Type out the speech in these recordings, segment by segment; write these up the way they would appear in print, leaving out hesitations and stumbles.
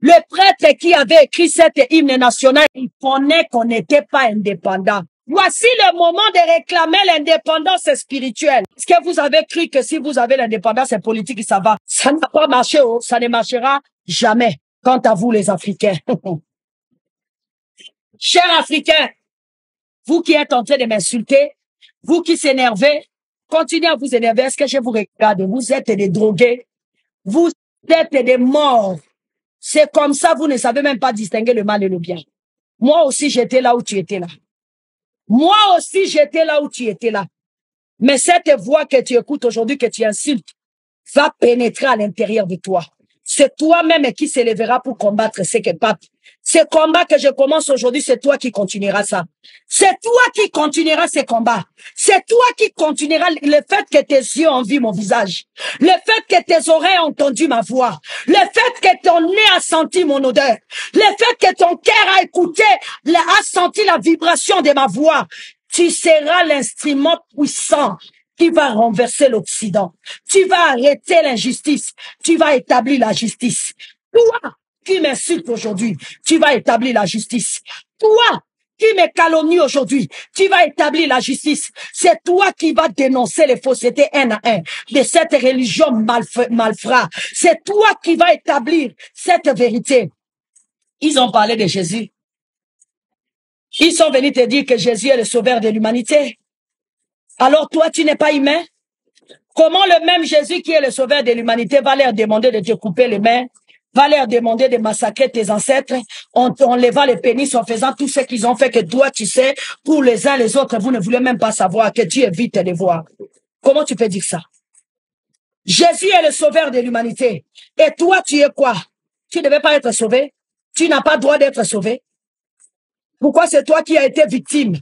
Le prêtre qui avait écrit cet hymne national, il connaît qu'on n'était pas indépendant. Voici le moment de réclamer l'indépendance spirituelle. Est-ce que vous avez cru que si vous avez l'indépendance politique, ça va? Ça n'a pas marché, oh, ça ne marchera jamais. Quant à vous, les Africains. Chers Africains, vous qui êtes en train de m'insulter, vous qui s'énervez, continuez à vous énerver. Est-ce que je vous regarde? Vous êtes des drogués. Vous êtes des morts. C'est comme ça, vous ne savez même pas distinguer le mal et le bien. Moi aussi, j'étais là où tu étais là. Moi aussi, j'étais là où tu étais là. Mais cette voix que tu écoutes aujourd'hui, que tu insultes, va pénétrer à l'intérieur de toi. C'est toi-même qui s'élèvera pour combattre ce que pape. Ce combat que je commence aujourd'hui, c'est toi qui continueras ça. C'est toi qui continueras ces combats. C'est toi qui continueras le fait que tes yeux ont vu mon visage. Le fait que tes oreilles ont entendu ma voix. Le fait que ton nez a senti mon odeur. Le fait que ton cœur a écouté, a senti la vibration de ma voix. Tu seras l'instrument puissant qui va renverser l'Occident. Tu vas arrêter l'injustice. Tu vas établir la justice. Toi qui m'insulte aujourd'hui, tu vas établir la justice. Toi qui me calomnie aujourd'hui, tu vas établir la justice. C'est toi qui vas dénoncer les faussetés un à un de cette religion malfrat. C'est toi qui vas établir cette vérité. Ils ont parlé de Jésus. Ils sont venus te dire que Jésus est le sauveur de l'humanité. Alors toi, tu n'es pas humain? Comment le même Jésus qui est le sauveur de l'humanité va leur demander de te couper les mains, va leur demander de massacrer tes ancêtres, en levant les pénis, en faisant tout ce qu'ils ont fait, que toi tu sais, pour les uns les autres, vous ne voulez même pas savoir, que Dieu évite de les voir. Comment tu peux dire ça? Jésus est le sauveur de l'humanité. Et toi, tu es quoi? Tu ne devais pas être sauvé? Tu n'as pas le droit d'être sauvé? Pourquoi c'est toi qui as été victime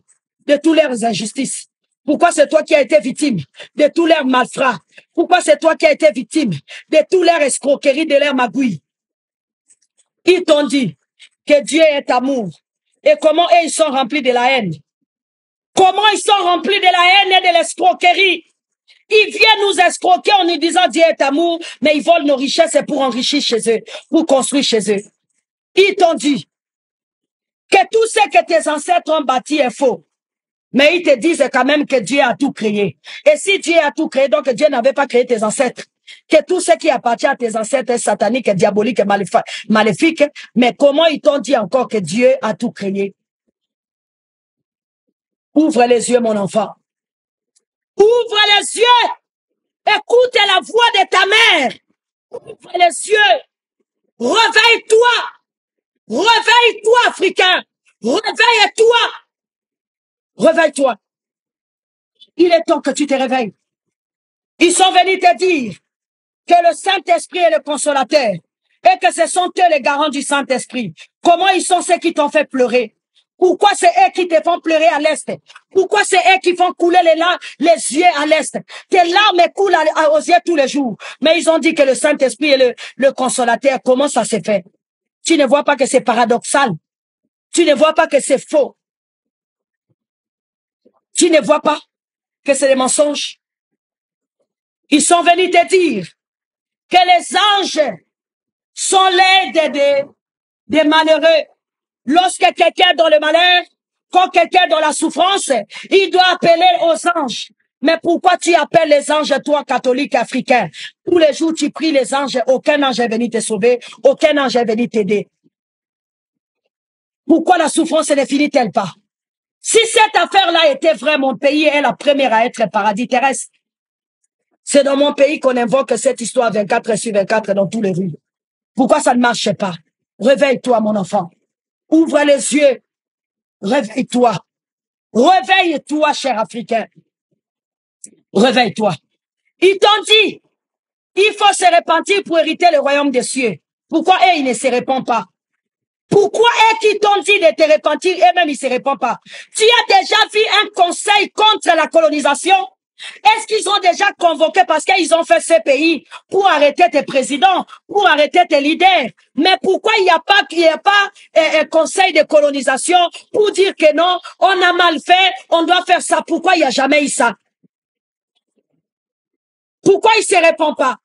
de toutes leurs injustices? Pourquoi c'est toi qui as été victime de tous leurs malfrats? Pourquoi c'est toi qui as été victime de tous leurs escroqueries, de leurs magouilles? Ils t'ont dit que Dieu est amour. Et comment ils sont remplis de la haine? Comment ils sont remplis de la haine et de l'escroquerie? Ils viennent nous escroquer en nous disant Dieu est amour, mais ils volent nos richesses pour enrichir chez eux, pour construire chez eux. Ils t'ont dit que tout ce que tes ancêtres ont bâti est faux. Mais ils te disent quand même que Dieu a tout créé. Et si Dieu a tout créé, donc Dieu n'avait pas créé tes ancêtres. Que tout ce qui appartient à tes ancêtres est satanique, diabolique et maléfique. Mais comment ils t'ont dit encore que Dieu a tout créé? Ouvre les yeux, mon enfant. Ouvre les yeux. Écoute la voix de ta mère. Ouvre les yeux. Réveille-toi. Réveille-toi, Africain. Réveille-toi. Réveille-toi. Il est temps que tu te réveilles. Ils sont venus te dire que le Saint-Esprit est le consolateur et que ce sont eux les garants du Saint-Esprit. Comment ils sont ceux qui t'ont fait pleurer? Pourquoi c'est eux qui te font pleurer à l'Est? Pourquoi c'est eux qui font couler les yeux à l'Est? Tes larmes coulent aux yeux tous les jours. Mais ils ont dit que le Saint-Esprit est le consolateur. Comment ça s'est fait? Tu ne vois pas que c'est paradoxal? Tu ne vois pas que c'est faux? Tu ne vois pas que c'est des mensonges? Ils sont venus te dire que les anges sont l'aide des malheureux. Lorsque quelqu'un est dans le malheur, quand quelqu'un est dans la souffrance, il doit appeler aux anges. Mais pourquoi tu appelles les anges, toi, catholique africain? Tous les jours, tu pries les anges, aucun ange est venu te sauver, aucun ange est venu t'aider. Pourquoi la souffrance ne finit-elle pas? Si cette affaire-là était vraie, mon pays est la première à être paradis terrestre. C'est dans mon pays qu'on invoque cette histoire 24/24 dans tous les rues. Pourquoi ça ne marche pas? Réveille-toi, mon enfant. Ouvre les yeux. Réveille-toi. Réveille-toi, cher Africain. Réveille-toi. Ils t'ont dit, il faut se repentir pour hériter le royaume des cieux. Pourquoi eux, ils ne se répondent pas? Pourquoi eux qui t'ont dit de te repentir, eux-mêmes, ils ne se répondent pas? Tu as déjà vu un conseil contre la colonisation? Est-ce qu'ils ont déjà convoqué parce qu'ils ont fait ce pays pour arrêter tes présidents, pour arrêter tes leaders? Mais pourquoi il n'y a pas un conseil de colonisation pour dire que non, on a mal fait, on doit faire ça? Pourquoi il n'y a jamais eu ça? Pourquoi il ne se répond pas?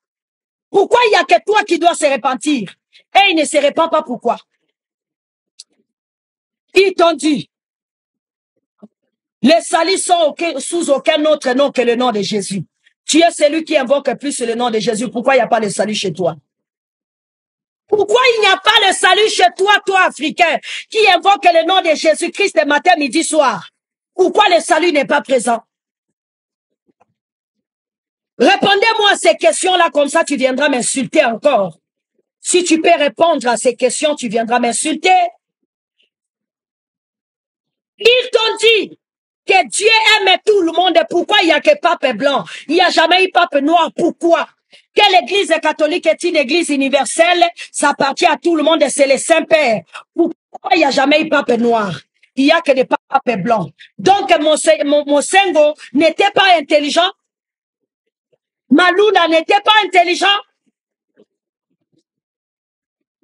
Pourquoi il n'y a que toi qui dois se repentir? Et il ne se répand pas pourquoi. Ils t'ont dit, les salis sont sous aucun autre nom que le nom de Jésus. Tu es celui qui invoque plus le nom de Jésus. Pourquoi il n'y a pas de salut chez toi? Pourquoi il n'y a pas de salut chez toi, toi, Africain, qui invoque le nom de Jésus-Christ matin, midi, soir? Pourquoi le salut n'est pas présent? Répondez-moi à ces questions-là, comme ça tu viendras m'insulter encore. Si tu peux répondre à ces questions, tu viendras m'insulter. Ils t'ont dit que Dieu aime tout le monde. Pourquoi il n'y a que pape blanc? Il n'y a jamais eu pape noir. Pourquoi? Que l'église catholique est une église universelle, ça appartient à tout le monde et c'est le Saint-Père. Pourquoi il n'y a jamais eu pape noir? Il n'y a que des papes blancs. Donc, mon Sengo n'était pas intelligent. Maloula n'était pas intelligent.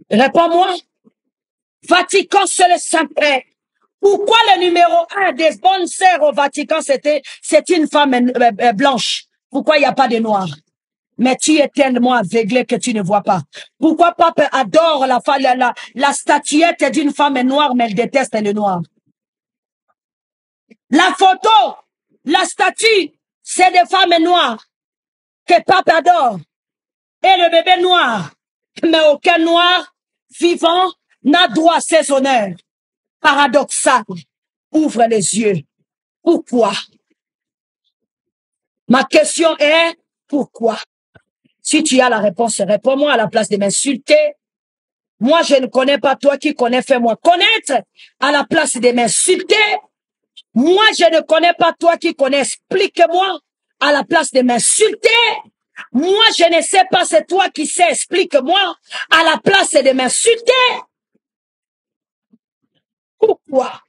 Réponds-moi. Vatican, c'est le Saint-Père. Pourquoi le numéro 1 des bonnes sœurs au Vatican, c'est une femme blanche? Pourquoi il n'y a pas de noir? Mais tu es tellement aveuglé que tu ne vois pas. Pourquoi Pape adore la statuette d'une femme noire, mais elle déteste le noir? La photo, la statue, c'est des femmes noires que Pape adore. Et le bébé noir. Mais aucun noir vivant n'a droit à ses honneurs. Paradoxal. Ouvre les yeux. Pourquoi? Ma question est, pourquoi? Si tu as la réponse, réponds-moi à la place de m'insulter. Moi, je ne connais pas toi qui connais, fais-moi connaître à la place de m'insulter. Moi, je ne connais pas toi qui connais, explique-moi à la place de m'insulter. Moi, je ne sais pas, c'est toi qui sais, explique-moi à la place de m'insulter. Pourquoi?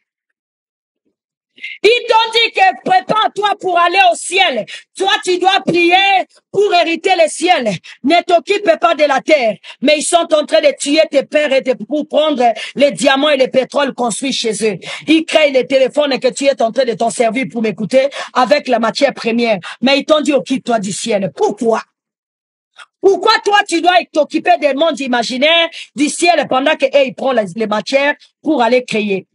Ils t'ont dit que prépare-toi pour aller au ciel. Toi, tu dois prier pour hériter le ciel. Ne t'occupe pas de la terre. Mais ils sont en train de tuer tes pères pour prendre les diamants et le pétrole construits chez eux. Ils créent les téléphones que tu es en train de t'en servir pour m'écouter avec la matière première. Mais ils t'ont dit occupe-toi du ciel. Pourquoi? Pourquoi toi, tu dois t'occuper des mondes imaginaires du ciel pendant que ils prennent les matières pour aller créer?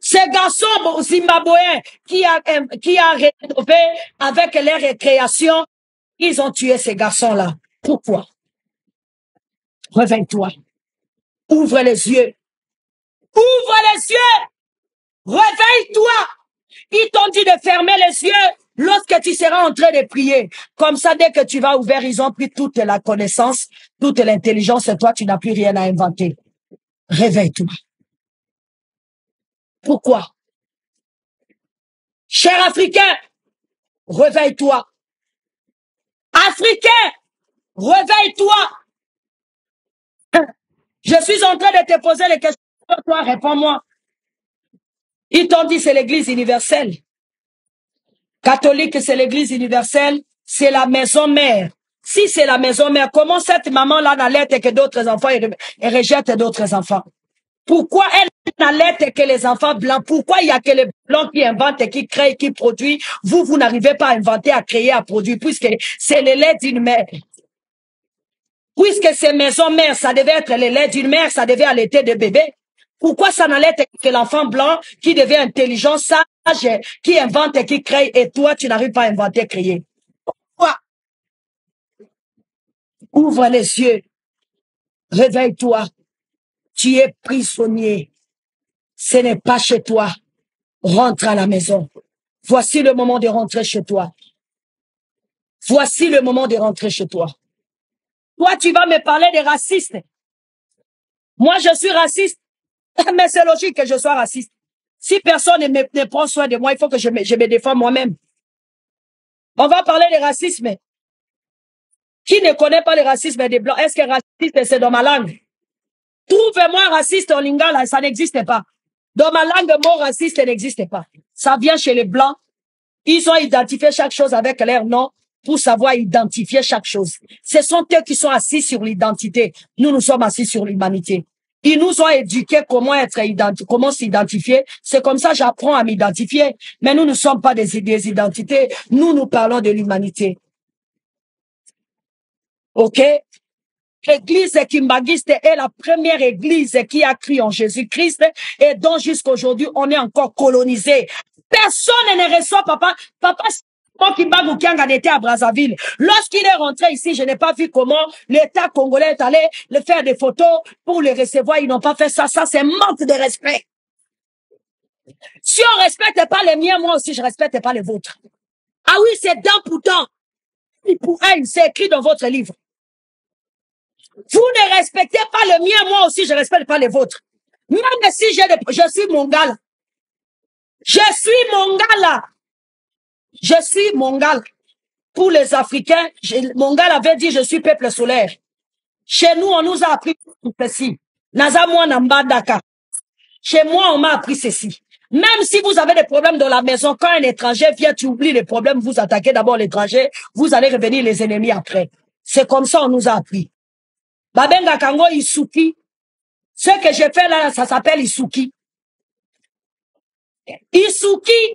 Ces garçons zimbabwéens qui a rénové avec leur récréation, ils ont tué ces garçons-là. Pourquoi? Réveille-toi. Ouvre les yeux. Ouvre les yeux. Réveille-toi. Ils t'ont dit de fermer les yeux lorsque tu seras en train de prier. Comme ça, dès que tu vas ouvrir, ils ont pris toute la connaissance, toute l'intelligence et toi, tu n'as plus rien à inventer. Réveille-toi. Pourquoi? Cher Africain, réveille-toi. Africain, réveille-toi. Je suis en train de te poser les questions. Toi, réponds-moi. Ils t'ont dit c'est l'église universelle. Catholique, c'est l'église universelle. C'est la maison mère. Si c'est la maison mère, comment cette maman-là n'allait que d'autres enfants et rejette d'autres enfants? Pourquoi elle n'allait que les enfants blancs? Pourquoi il n'y a que les blancs qui inventent, qui créent, qui produisent? Vous n'arrivez pas à inventer, à créer, à produire, puisque c'est le lait d'une mère. Puisque ces maisons mères, ça devait être le lait d'une mère, ça devait allaiter de bébé. Pourquoi ça n'allait être que l'enfant blanc qui devient intelligent, sage, qui invente et qui crée, et toi, tu n'arrives pas à inventer, créer? Pourquoi? Ouvre les yeux. Réveille-toi. Tu es prisonnier. Ce n'est pas chez toi. Rentre à la maison. Voici le moment de rentrer chez toi. Voici le moment de rentrer chez toi. Toi, tu vas me parler des racistes. Moi, je suis raciste. Mais c'est logique que je sois raciste. Si personne ne prend soin de moi, il faut que je me défends moi-même. On va parler de racisme. Qui ne connaît pas le racisme des Blancs? Est-ce que raciste, c'est dans ma langue? Trouvez-moi raciste en lingala, ça n'existe pas. Dans ma langue, le mot raciste n'existe pas. Ça vient chez les Blancs. Ils ont identifié chaque chose avec leur nom pour savoir identifier chaque chose. Ce sont eux qui sont assis sur l'identité. Nous sommes assis sur l'humanité. Ils nous ont éduqués comment s'identifier. C'est comme ça que j'apprends à m'identifier. Mais nous ne sommes pas des identités. Nous parlons de l'humanité. OK? L'église kimbanguiste est la première église qui a cru en Jésus-Christ et dont jusqu'à aujourd'hui on est encore colonisé. Personne ne reçoit papa. Papa, moi Kimbangu Kianga était à Brazzaville. Lorsqu'il est rentré ici, je n'ai pas vu comment l'État congolais est allé le faire des photos pour le recevoir. Ils n'ont pas fait ça. Ça, c'est manque de respect. Si on ne respecte pas les miens, moi aussi, je ne respecte pas les vôtres. Ah oui, c'est dent pour dent. Pour elle, c'est écrit dans votre livre. Vous ne respectez pas le mien, moi aussi, je ne respecte pas les vôtres. Même si je suis mongala. Je suis mongala. Je suis mongala. Pour les Africains, mongala avait dit je suis peuple solaire. Chez nous, on nous a appris ceci. Nazamwa Nambadaka. Chez moi, on m'a appris ceci. Même si vous avez des problèmes dans la maison, quand un étranger vient, tu oublies les problèmes, vous attaquez d'abord l'étranger, vous allez revenir les ennemis après. C'est comme ça on nous a appris. Babenga Kango Isuki. Ce que j'ai fait là, ça s'appelle Isuki. Isuki,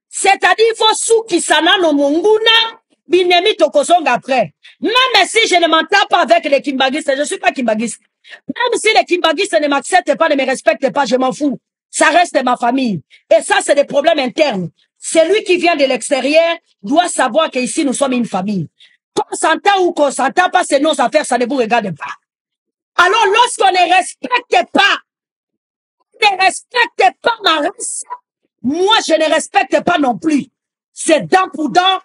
c'est-à-dire il faut Suki Sana no Munguna, Binemi Tokozonga après. Même si je ne m'entends pas avec les Kimbanguistes, je ne suis pas Kimbanguiste. Même si les Kimbanguistes ne m'acceptent pas, ne me respectent pas, je m'en fous. Ça reste ma famille. Et ça, c'est des problèmes internes. Celui qui vient de l'extérieur doit savoir qu'ici, nous sommes une famille. Qu'on s'entend ou qu'on s'entend pas, c'est nos affaires, ça ne vous regarde pas. Alors, lorsqu'on ne respecte pas ma race, moi, je ne respecte pas non plus. C'est dent pour dent.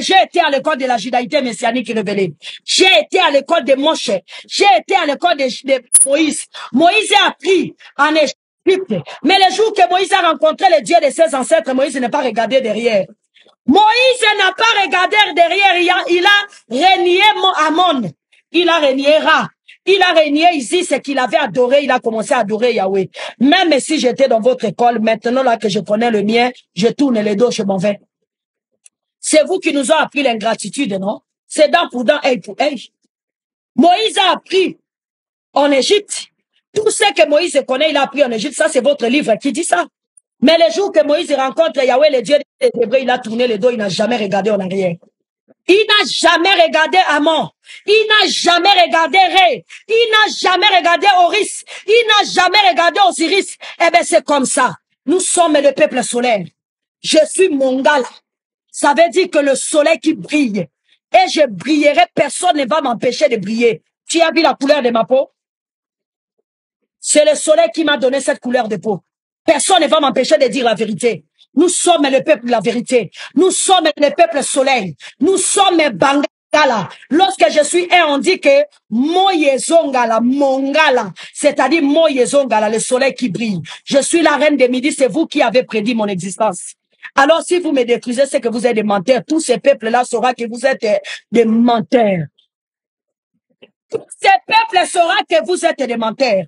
J'ai été à l'école de la judaïté messianique révélée. J'ai été à l'école de Moshe. J'ai été à l'école de Moïse. Moïse a appris en Égypte. Mais le jour que Moïse a rencontré le Dieu de ses ancêtres, Moïse n'a pas regardé derrière. Moïse n'a pas regardé derrière. Il a renié Amon. Il a renié Ra. Il a régné ici, ce qu'il avait adoré, il a commencé à adorer Yahweh. Même si j'étais dans votre école, maintenant là que je connais le mien, je tourne les dos, je m'en vais. C'est vous qui nous avez appris l'ingratitude, non? C'est dent pour dent, œil pour œil. Moïse a appris en Égypte. Tout ce que Moïse connaît, il a appris en Égypte. Ça, c'est votre livre qui dit ça. Mais le jour que Moïse rencontre Yahweh, le Dieu des Hébreux, il a tourné le dos, il n'a jamais regardé en arrière. Il n'a jamais regardé Amon. Il n'a jamais regardé Ré. Il n'a jamais regardé Oris. Il n'a jamais regardé Osiris. Eh bien, c'est comme ça. Nous sommes le peuple solaire. Je suis Mongala. Ça veut dire que le soleil qui brille. Et je brillerai, personne ne va m'empêcher de briller. Tu as vu la couleur de ma peau? C'est le soleil qui m'a donné cette couleur de peau. Personne ne va m'empêcher de dire la vérité. Nous sommes le peuple de la vérité. Nous sommes le peuple soleil. Nous sommes Bangala. Lorsque je suis on dit que Moyezongala, Mongala, c'est-à-dire Moyezongala, le soleil qui brille. Je suis la reine des midis, c'est vous qui avez prédit mon existence. Alors si vous me détruisez, c'est que vous êtes des menteurs. Tous ces peuples-là sauront que vous êtes des menteurs. Tous ces peuples sauront que vous êtes des menteurs.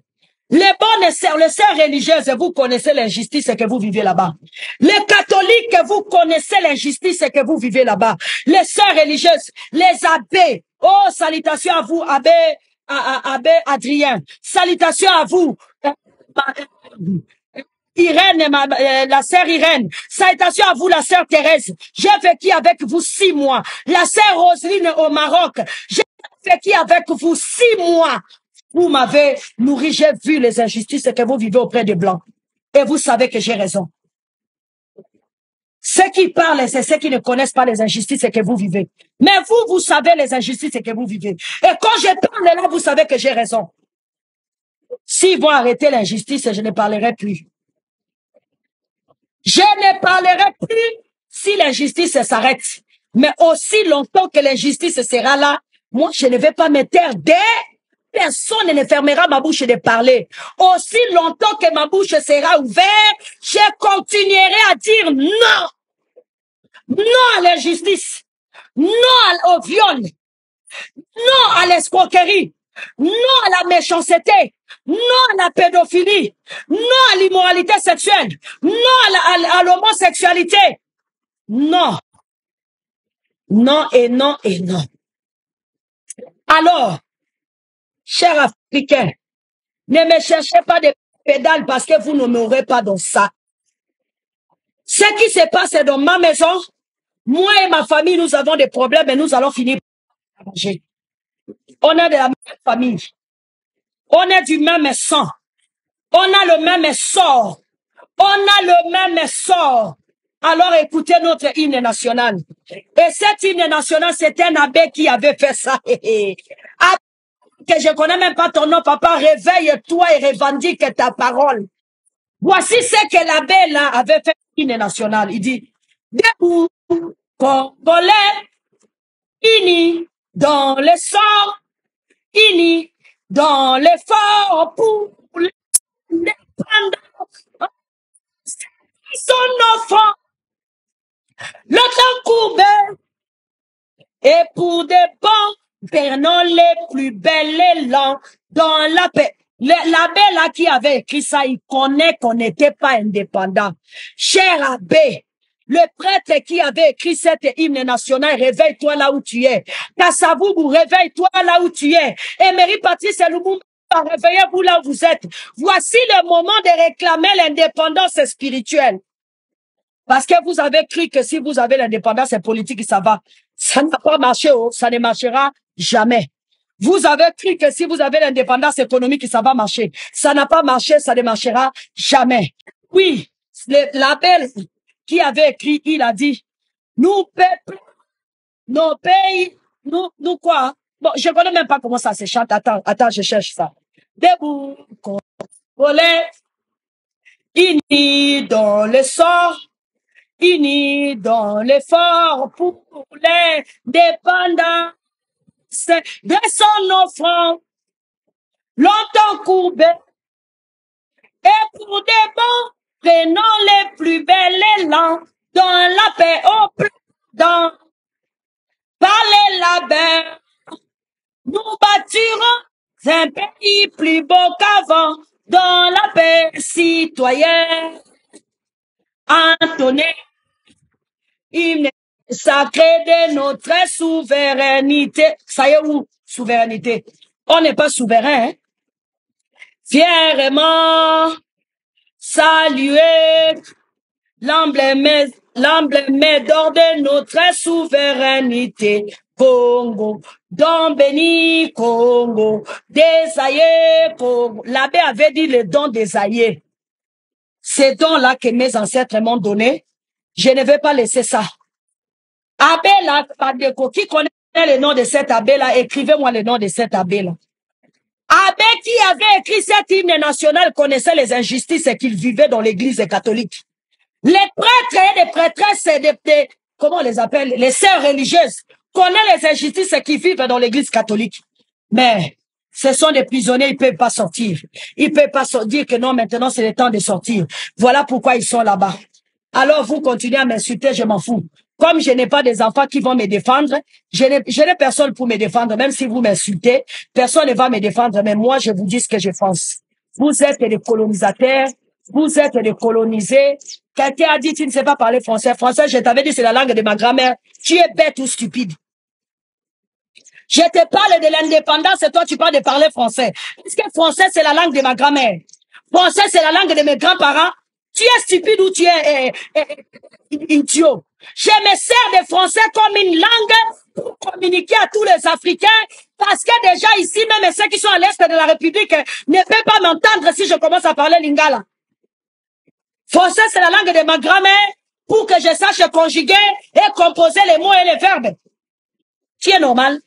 Les bonnes sœurs, les sœurs religieuses, vous connaissez l'injustice que vous vivez là-bas. Les catholiques, vous connaissez l'injustice que vous vivez là-bas. Les sœurs religieuses, les abbés. Oh, salutations à vous, abbé Adrien. Salutations à vous, Irène, la sœur Irène. Salutations à vous, la sœur Thérèse. J'ai vécu avec vous 6 mois. La sœur Roselyne au Maroc. J'ai vécu avec vous 6 mois. Vous m'avez nourri, j'ai vu les injustices que vous vivez auprès des Blancs. Et vous savez que j'ai raison. Ceux qui parlent, c'est ceux qui ne connaissent pas les injustices que vous vivez. Mais vous, vous savez les injustices que vous vivez. Et quand je parle là, vous savez que j'ai raison. S'ils vont arrêter l'injustice, je ne parlerai plus. Je ne parlerai plus si l'injustice s'arrête. Mais aussi longtemps que l'injustice sera là, moi, je ne vais pas me taire personne ne fermera ma bouche de parler. Aussi longtemps que ma bouche sera ouverte, je continuerai à dire non. Non à l'injustice. Non au viol. Non à l'escroquerie. Non à la méchanceté. Non à la pédophilie. Non à l'immoralité sexuelle. Non à l'homosexualité. Non. Non et non et non. Alors, chers Africains, ne me cherchez pas de pédales parce que vous ne m'aurez pas dans ça. Ce qui se passe dans ma maison, moi et ma famille, nous avons des problèmes et nous allons finir par manger. On est de la même famille. On est du même sang. On a le même sort. On a le même sort. Alors écoutez notre hymne national. Et cet hymne national, c'est un abbé qui avait fait ça. Que je connais même pas ton nom, papa, réveille-toi et revendique ta parole. Voici ce que l'abbé là avait fait l'hymne national. Il dit, debout, Congolais, unis dans les sorts, unis dans l'effort pour l'indépendance. Son enfant, le temps courbé, et pour des bons, prenons les plus belles élans dans la paix. L'abbé là qui avait écrit ça, il connaît qu'on n'était pas indépendant. Cher abbé, le prêtre qui avait écrit cette hymne national, réveille-toi là où tu es. Kassavougou, réveille-toi là où tu es. Emery Patrice Lumumba, réveillez-vous là où vous êtes. Voici le moment de réclamer l'indépendance spirituelle. Parce que vous avez cru que si vous avez l'indépendance politique, ça va. Ça n'a pas marché, oh, ça ne marchera jamais. Vous avez cru que si vous avez l'indépendance économique, ça va marcher. Ça n'a pas marché, ça ne marchera jamais. Oui, l'appel qui avait écrit, il a dit, nous, peuple, nos pays, nous quoi? Bon, je ne connais même pas comment ça se chante. Attends, je cherche ça. Debout, Congolais, unis dans le sort, unis dans l'effort pour les dépendants de son offrande, longtemps courbé, et pour des bons, prenons les plus belles élans, dans la paix au dans par les labeurs, nous bâtirons un pays plus beau qu'avant, dans la paix citoyenne, entonné, hymne sacré de notre souveraineté. Ça y est où? Souveraineté. On n'est pas souverain. Hein? Fièrement saluer l'emblème d'or de notre souveraineté. Congo, don béni, Congo, des aïeux, Congo. L'abbé avait dit le don des aïeux. Ces dons-là que mes ancêtres m'ont donné, je ne vais pas laisser ça. Abbé là, qui connaît le nom de cet abbé là, écrivez-moi le nom de cet abbé là. Abbé qui avait écrit cet hymne national connaissait les injustices qu'il vivait dans l'église catholique. Les prêtres et les prêtresses, comment on les appelle, les sœurs religieuses, connaissent les injustices qu'ils vivent dans l'église catholique. Mais ce sont des prisonniers, ils ne peuvent pas sortir. Ils ne peuvent pas dire que non, maintenant c'est le temps de sortir. Voilà pourquoi ils sont là-bas. Alors vous continuez à m'insulter, je m'en fous. Comme je n'ai pas des enfants qui vont me défendre, je n'ai personne pour me défendre. Même si vous m'insultez, personne ne va me défendre. Mais moi, je vous dis ce que je pense. Vous êtes des colonisateurs, vous êtes des colonisés. Quelqu'un a dit, tu ne sais pas parler français. Français, je t'avais dit, c'est la langue de ma grand-mère. Tu es bête ou stupide. Je te parle de l'indépendance et toi, tu parles de parler français. Est-ce que français, c'est la langue de ma grand-mère? Français, c'est la langue de mes grands-parents? Tu es stupide ou tu es idiot? Je me sers de français comme une langue pour communiquer à tous les Africains parce que déjà ici, même ceux qui sont à l'est de la République ne peuvent pas m'entendre si je commence à parler lingala. Français, c'est la langue de ma grand-mère pour que je sache conjuguer et composer les mots et les verbes. Tu es normal.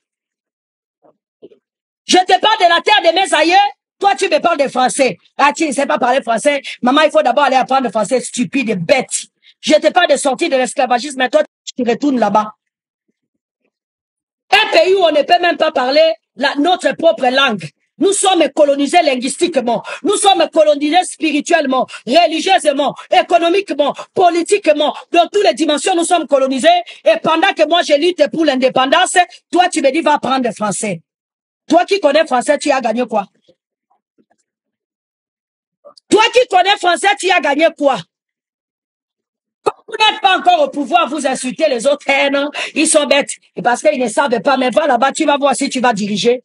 Je te parle de la terre de mes aïeux. Toi, tu me parles de français. Ah, tu ne sais pas parler français. Maman, il faut d'abord aller apprendre le français, stupide, bête. Je te parle de sortir de l'esclavagisme, mais toi, tu retournes là-bas. Un pays où on ne peut même pas parler notre propre langue. Nous sommes colonisés linguistiquement. Nous sommes colonisés spirituellement, religieusement, économiquement, politiquement. Dans toutes les dimensions, nous sommes colonisés. Et pendant que moi, je lutte pour l'indépendance, toi, tu me dis, va apprendre le français. Toi qui connais français, tu as gagné quoi? Toi qui connais français, tu as gagné quoi? Comme vous n'êtes pas encore au pouvoir, vous insultez les autres. Eh non, ils sont bêtes. Parce qu'ils ne savent pas. Mais va là-bas, tu vas voir si tu vas diriger.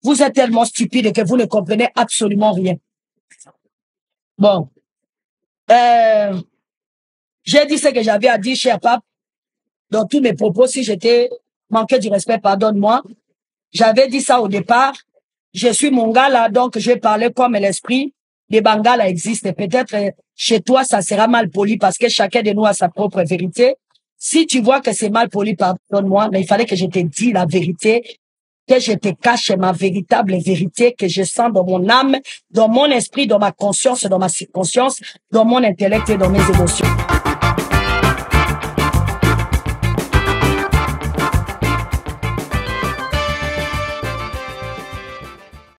Vous êtes tellement stupide que vous ne comprenez absolument rien. Bon. J'ai dit ce que j'avais à dire, cher pape. Dans tous mes propos, si j'étais manqué du respect, pardonne-moi. J'avais dit ça au départ. Je suis Mongala, donc je vais parler comme l'esprit des Bangala existe. Peut-être chez toi, ça sera mal poli parce que chacun de nous a sa propre vérité. Si tu vois que c'est mal poli, pardonne-moi, mais il fallait que je te dise la vérité, que je te cache ma véritable vérité que je sens dans mon âme, dans mon esprit, dans ma conscience, dans ma subconscience, dans mon intellect et dans mes émotions.